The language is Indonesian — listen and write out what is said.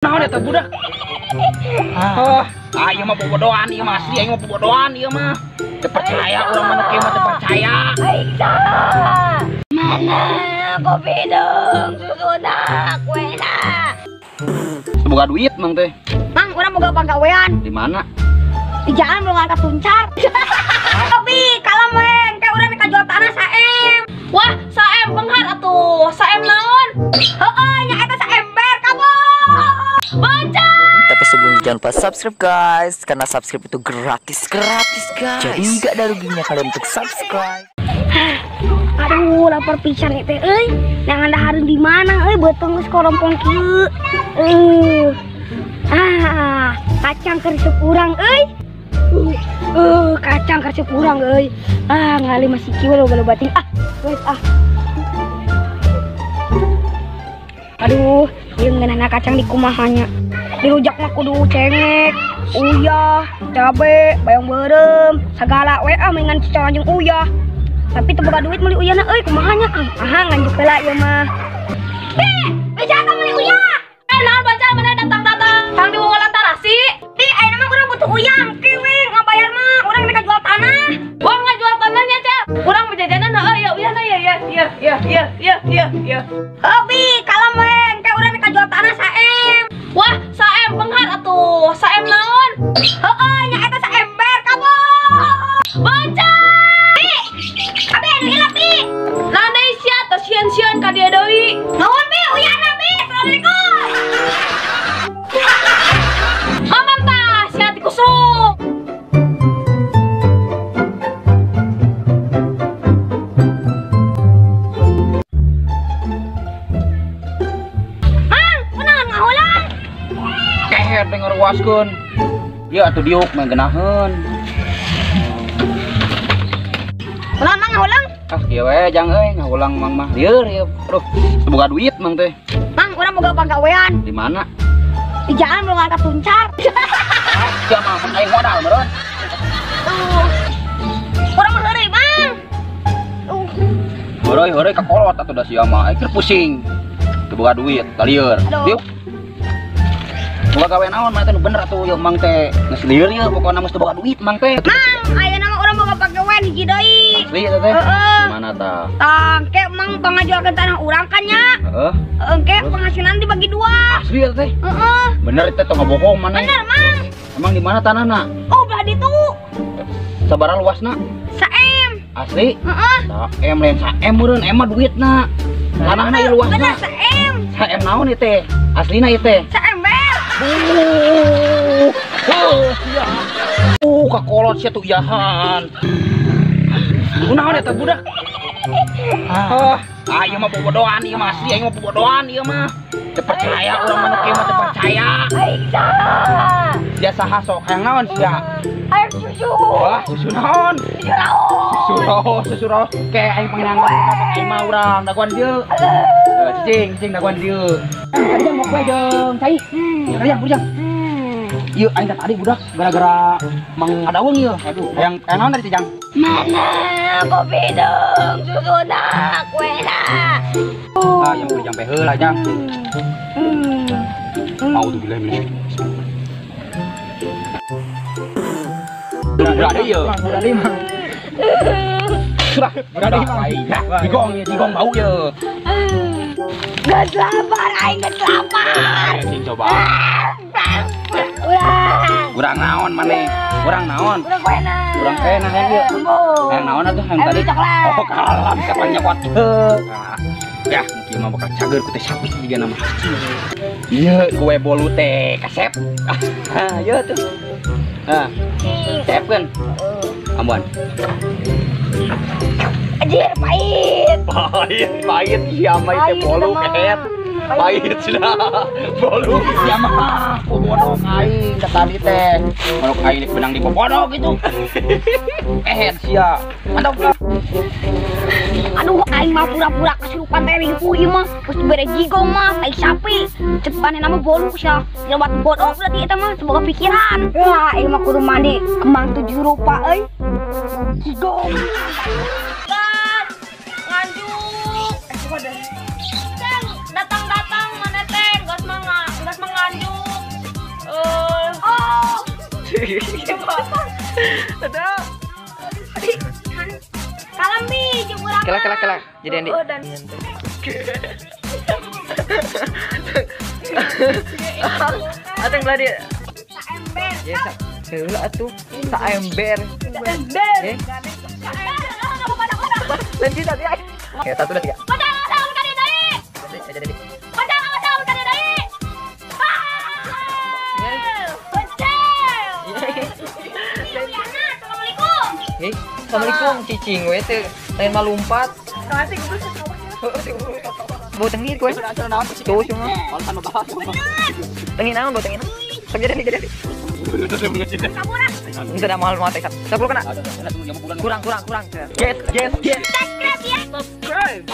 Naon eta budak? Ieu mah bobodohan, ieu mah asli, ieu mah bobodohan, ieu mah. Teu percaya urang mah kieu mah teu percaya. Aisa. Mana kopi dong, susuna, kuena. Boga duit mang teh. Mang, urang boga panggawean. Di mana? Di jalan belum angkat tuncar. Kopi, kalameng, kayak urang kajual tanah saem. Wah, saem benghar atuh. Saem naon? Heeh, nya eta saember kamu. Baca. Tapi sebelumnya jangan lupa subscribe guys, karena subscribe itu gratis guys. Jadi nggak ada ruginya kalian untuk subscribe. Aduh, lapar pisan teh euy. Yang anda harus di mana euy buat tunggu skorompong kieu. Kacang kerisep urang euy. Kacang kerisep urang euy. Ngali masih kieu lo bating. Wes Aduh, ieu ngeunana kacang di kumahanya. Dirujak mah kudu cengek, uyah, cabe, bayam beureum, sagala we mengan cicak jeung uyah. Tapi teu boga duit meuli uyahna euy kumahanya. Nganjuk heula ieu mah. Bisa ka meuli uyah? Naon baca mana datang-datang. Kang di Wola Tarasi. Di ayeuna mah urang butuh uyah, kiwing ngabayar mah urang rek jual tanah. Wah, ngajual tanahnya, Cak. Urang bejajanan ya uyahna ya. Hobi kalameng, kayak urang rek jual tanah saem. Wah, saem benghar atuh. Saem naon? Heeh, nya eta saember kamu. Baca. Abi anu hilap bi. Naon deui sia teh sieun-sieun ka dieu deui. Naon bi uyahna bi? Assalamualaikum. Mamam tah sia ti kusuk. Denger waskeun. Ieu atuh diuk mah geunaheun. Ulang mang ulang. Kieu we jang euy ngahulang mang mah. Lieur ieu. Aduh, boga duit mang teh. Mang, urang boga panggawean. Di mana? Di jalan belum angkat tuncar. Sia mah aing modal meureun. Urang mah heureuy, Mang. Heureui ka kolot atuh da sia mah. Keur pusing. Teu boga duit, lieur. Diuk. Boga gawe naon mah teh bener atuh yeuh mang teh. Geus lieur ieu pokona mah teu boga duit mang teh. Mang, ayeuna mah urang boga panggawean hiji deui. Asli eta teh? Heeh. Mana tah? Tangke mang pangajualkeun tanah urang kan nya. Heeh. Engke penghasilan dibagi dua. Asli eta teh? Heeh. Bener teh teu ngabohong maneh. Bener, Mang. Emang di mana tanahna? Oh, belah ditu. Sabaraha luasna? Saem. Asli? Heeh. Saem lain saem meureun, emah duitna. Tanahna ieu luasna. Bener saem. Saem naon ieu teh? Aslina ieu teh? Saember. Sia. Kakolot sia tuh yahan. Kunaon eta budak? Ieu mah bobodohan, ieu mah asli, ieu mah bobodohan, ieu mah. Teu percaya urang mah kieu mah teu percaya. Aisa. Sia saha sok hayang naon sia? Air susu. Wah, susu naon? Susu raos. Ke aing panginangan pakai mah urang daguan dieu. Cicing daguan dieu. Tadi jang mau kue jeung cai. Burjang. Ieu aing tadi budak gara-gara mangadaweung ieu. Aduh, hayang naon tadi jang? Mana kopi dong, susuna, kuena. Yang burjang pe heula jang. Mau tuh bilang ini. Berada ieu. Berada digong bau ieu. Gas lapar, aing gas lapar. Cing coba. Urang naon maneh? Urang naon? Urang kuena. Urang kena hayang ieu. Hayang naon atuh hayang tadi? Oh, kalam siapa nyawat. Ya, mungkin mah bakal cager ku teh sapi juga nama. Ieu kue bolu teh kasep. Ieu tuh. Sepkeun. Ambuan. Anjir, pahit. Pahit sia mah teh bolu kehet. Pahit sudah. Bolu sia mah bodog aing tadi teh. Kalau aing benang di bodog gitu. Kehet sia. Mantap. Aduh, aing mah pura-pura kesurupan teh ieu ieu mah. Geus bere jigong mah, tai sapi. Cepane nama bolu sia. Lewat bodog berarti eta mah semoga pikiran. Wah, ieu mah kudu mandi kembang 7 rupa euy. Jigong. Nganjuk. Datang-datang mana teh, gas manganjuk. Ada. Kalem nih, jemurang. Kela. Jadi Andi. Oh, dan Ateng belah dia. ember. Ya, heula atuh. Sa ember. Ember. Eh? Lanjut tadi. Ya, 1 2 3. Jadi. Assalamualaikum cicing we teh lain malumpat. Bau tengir kowe. Tuh cuma. Tengir naon bau tengir. Jadi. Itu dah mahal mata ikat. 10 kena. Kurang. Get. Subscribe ya. Subscribe.